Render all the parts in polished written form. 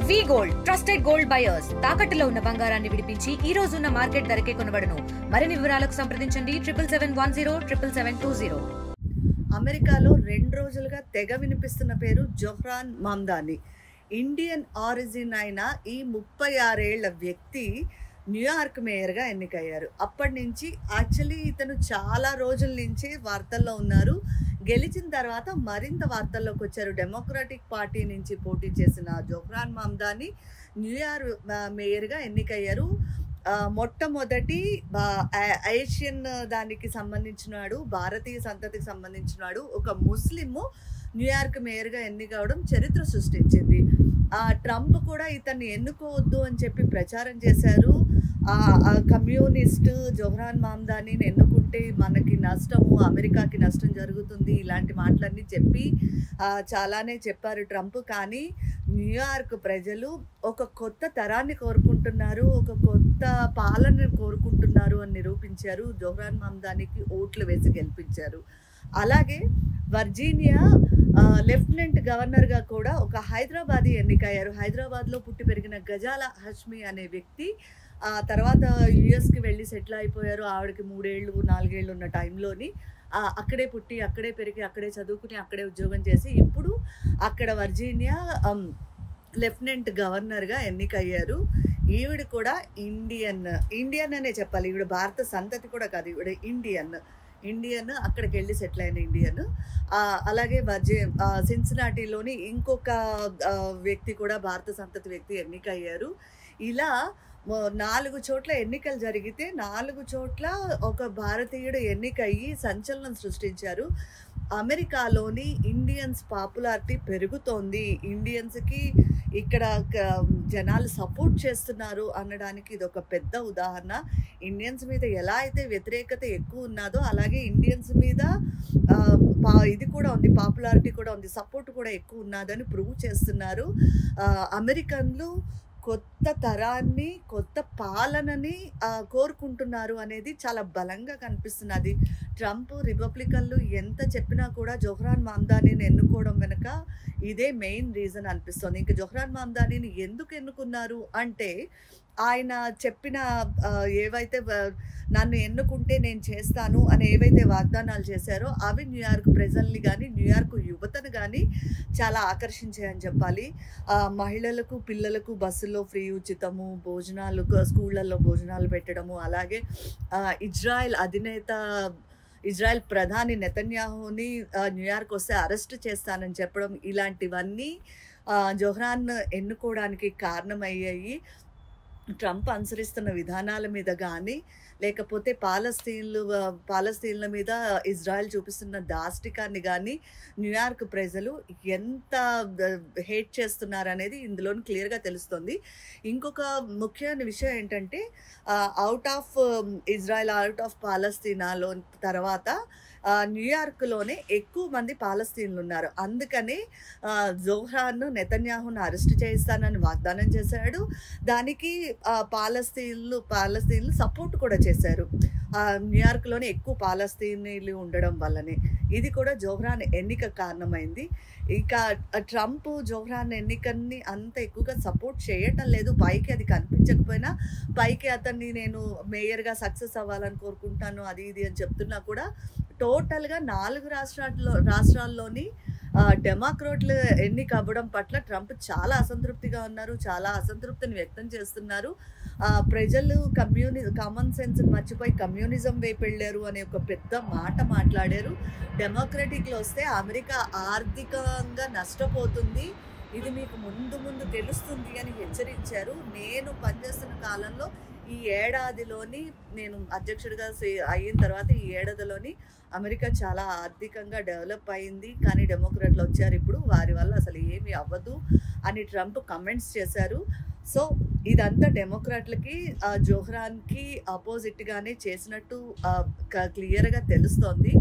వి gold trusted gold buyers తాకట్టులో ఉన్న బంగారాన్ని విడిపించి ఈ రోజు ఉన్న మార్కెట్ ధరకే కొనబడును. మరిన్ని వివరాలకు సంప్రదించండి 7771077720. అమెరికాలో 2 రోజులుగా తెగ వినిపిస్తున్న పేరు జోహ్రాన్ మమ్దాని. ఇండియన్ ఆరిజిన్ అయిన ఈ 36 ఏళ్ల వ్యక్తి న్యూయార్క్ మేయర్గా ఎన్నికయ్యారు. అప్పటి నుంచి యాక్చువల్లీ ఇతను చాలా రోజుల నుంచి వార్తల్లో ఉన్నారు. గెలిచిన తర్వాత మరింత వార్తల్లోకి వచ్చారు. డెమోక్రాటిక్ పార్టీ నుంచి పోటీ చేసిన జోహ్రాన్ మమ్దాని న్యూయార్క్ మేయర్గా ఎన్నికయ్యారు. మొట్టమొదటి ఏషియన్ దానికి సంబంధించినాడు, భారతీయ సంతతికి సంబంధించినాడు ఒక ముస్లిము న్యూయార్క్ మేయర్గా ఎన్నికవడం చరిత్ర సృష్టించింది. ట్రంప్ కూడా ఇతన్ని ఎన్నుకోవద్దు అని చెప్పి ప్రచారం చేశారు. కమ్యూనిస్ట్ జోహ్రాన్ మమ్దానిని ఎన్నుకుంటే మనకి నష్టము, అమెరికాకి నష్టం జరుగుతుంది, ఇలాంటి మాటలన్నీ చెప్పి చాలానే చెప్పారు ట్రంప్. కానీ న్యూయార్క్ ప్రజలు ఒక కొత్త తరాన్ని కోరుకుంటున్నారు, ఒక కొత్త పాలనని కోరుకుంటున్నారు అని నిరూపించారు. జోహ్రాన్ మమ్దానికి ఓట్లు వేసి గెలిపించారు. అలాగే వర్జీనియా లెఫ్టినెంట్ గవర్నర్గా కూడా ఒక హైదరాబాదీ ఎన్నికయ్యారు. హైదరాబాద్లో పుట్టి పెరిగిన గజాల హష్మి అనే వ్యక్తి తర్వాత యుఎస్కి వెళ్ళి సెటిల్ అయిపోయారు. ఆవిడకి 3 ఏళ్ళు 4 ఏళ్ళు ఉన్న టైంలోని అక్కడే పుట్టి, అక్కడే పెరిగి, అక్కడే చదువుకుని, అక్కడే ఉద్యోగం చేసి ఇప్పుడు అక్కడ వర్జీనియా లెఫ్టినెంట్ గవర్నర్గా ఎన్నికయ్యారు. ఈవిడ కూడా ఇండియన్ అనే చెప్పాలి. ఈవిడ భారత సంతతి కూడా కాదు, ఈవిడ ఇండియన్ అక్కడికి వెళ్ళి సెటిల్ అయిన ఇండియన్. అలాగే సిన్సినాటీలోని ఇంకొక వ్యక్తి కూడా భారత సంతతి వ్యక్తి ఎన్నికయ్యారు. ఇలా 4 చోట్ల ఎన్నికలు జరిగితే 4 చోట్ల ఒక భారతీయుడు ఎన్నికయ్యి సంచలనం సృష్టించారు. అమెరికాలోని ఇండియన్స్ పాపులారిటీ పెరుగుతోంది, ఇండియన్స్కి ఇక్కడ జనాలు సపోర్ట్ చేస్తున్నారు అనడానికి ఇది ఒక పెద్ద ఉదాహరణ. ఇండియన్స్ మీద ఎలా అయితే వ్యతిరేకత ఎక్కువ ఉన్నదో అలాగే ఇండియన్స్ మీద ఇది కూడా ఉంది, పాపులారిటీ కూడా ఉంది, సపోర్ట్ కూడా ఎక్కువ ఉన్నదని ప్రూవ్ చేస్తున్నారు. అమెరికన్లు కొత్త తరాన్ని, కొత్త పాలనని కోరుకుంటున్నారు అనేది చాలా బలంగా కనిపిస్తున్నది. ట్రంప్ రిపబ్లికన్లు ఎంత చెప్పినా కూడా జోహ్రాన్ మమ్దానిని ఎన్నుకోవడం వెనుక ఇదే మెయిన్ రీజన్ అనిపిస్తుంది. ఇంకా జోహ్రాన్ మమ్దానిని ఎందుకు ఎన్నుకున్నారు అంటే ఆయన చెప్పిన ఏవైతే నన్ను ఎన్నుకుంటే నేను చేస్తాను అని ఏవైతే వాగ్దానాలు చేశారో అవి న్యూయార్క్ ప్రజల్ని కానీ న్యూయార్క్ యువతను కానీ చాలా ఆకర్షించాయని చెప్పాలి. మహిళలకు, పిల్లలకు బస్సుల్లో ఫ్రీ ఉచితము, భోజనాలు, స్కూళ్ళల్లో భోజనాలు పెట్టడము, అలాగే ఇజ్రాయెల్ ప్రధాని నెతన్యాహుని న్యూయార్క్ వస్తే అరెస్ట్ చేస్తానని చెప్పడం, ఇలాంటివన్నీ జోహ్రాన్ ఎన్నుకోవడానికి కారణమయ్యాయి. ట్రంప్ అనుసరిస్తున్న విధానాల మీద కానీ లేకపోతే పాలస్తీన్ల మీద ఇజ్రాయెల్ చూపిస్తున్న దాష్టికాన్ని కానీ న్యూయార్క్ ప్రజలు ఎంత హేట్ చేస్తున్నారనేది ఇందులోని క్లియర్గా తెలుస్తుంది. ఇంకొక ముఖ్యమైన విషయం ఏంటంటే out of Israel, out of పాలస్తీనాలో తర్వాత న్యూయార్క్లోనే ఎక్కువ మంది పాలస్తీన్లు ఉన్నారు. అందుకని జోహ్రాన్ నెతన్యాహును అరెస్ట్ చేయిస్తానని వాగ్దానం చేశాడు. దానికి పాలస్తీన్లు సపోర్ట్ కూడా చేశారు. న్యూయార్క్లోనే ఎక్కువ పాలస్తీనీలు ఉండడం వల్లనే ఇది కూడా జోహ్రాన్ ఎన్నిక కారణమైంది. ఇక ట్రంప్ జోహ్రాన్ ఎన్నికని అంత ఎక్కువగా సపోర్ట్ చేయటం లేదు. పైకి అది కనిపించకపోయినా పైకి అతన్ని నేను మేయర్గా సక్సెస్ అవ్వాలని కోరుకుంటాను అది ఇది అని చెప్తున్నా కూడా టోటల్గా 4 రాష్ట్రాల్లోని డెమోక్రాట్లు ఎన్నిక అవ్వడం పట్ల ట్రంప్ చాలా అసంతృప్తిగా ఉన్నారు, చాలా అసంతృప్తిని వ్యక్తం చేస్తున్నారు. ప్రజలు కామన్ సెన్స్ మర్చిపోయి కమ్యూనిజం వైపు వెళ్ళారు అనే ఒక పెద్ద మాట మాట్లాడారు. డెమోక్రటిక్లో వస్తే అమెరికా ఆర్థికంగా నష్టపోతుంది, ఇది మీకు ముందు తెలుస్తుంది అని హెచ్చరించారు. నేను పనిచేస్తున్న కాలంలో ఈ ఏడాదిలోని నేను అధ్యక్షుడిగా అయిన తర్వాత ఈ ఏడాదిలోని అమెరికా చాలా ఆర్థికంగా డెవలప్ అయింది. కానీ డెమోక్రాట్లు వచ్చారు ఇప్పుడు, వారి వల్ల అసలు ఏమీ అవ్వదు అని ట్రంప్ కమెంట్స్ చేశారు. సో ఇదంతా డెమోక్రాట్లకి జోహ్రాన్కి ఆపోజిట్గానే చేసినట్టు క్లియర్గా తెలుస్తోంది.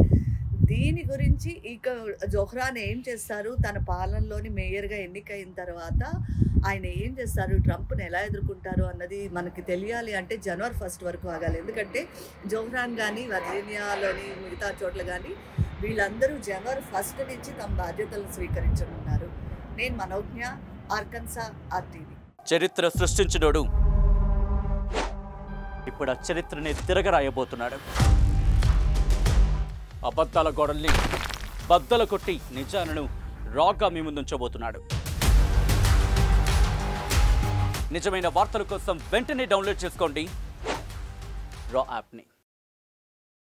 దీని గురించి ఇక జోహ్రాన్ ఏం చేస్తారు, తన పాలనలోని మేయర్గా ఎన్నికైన తర్వాత ఆయన ఏం చేస్తారు, ట్రంప్ని ఎలా ఎదుర్కొంటారు అన్నది మనకి తెలియాలి అంటే జనవరి 1 వరకు ఆగాలి. ఎందుకంటే జోహ్రాన్ కానీ వర్జీనియాలోని మిగతా చోట్ల కానీ వీళ్ళందరూ జనవరి 1 నుంచి తమ బాధ్యతలను స్వీకరించనున్నారు. నేను మనోజ్ఞ. ఆర్కన్సా RTV. చరిత్ర సృష్టించినోడు ఇప్పుడు ఆ చరిత్రని తిరగరాయబోతున్నాడు. అబద్ధాల గోడల్ని బద్దల కొట్టి నిజాలను రాగా మీ ముందుంచబోతున్నాడు. నిజమైన వార్తల కోసం వెంటనే డౌన్లోడ్ చేసుకోండి రా యాప్ని.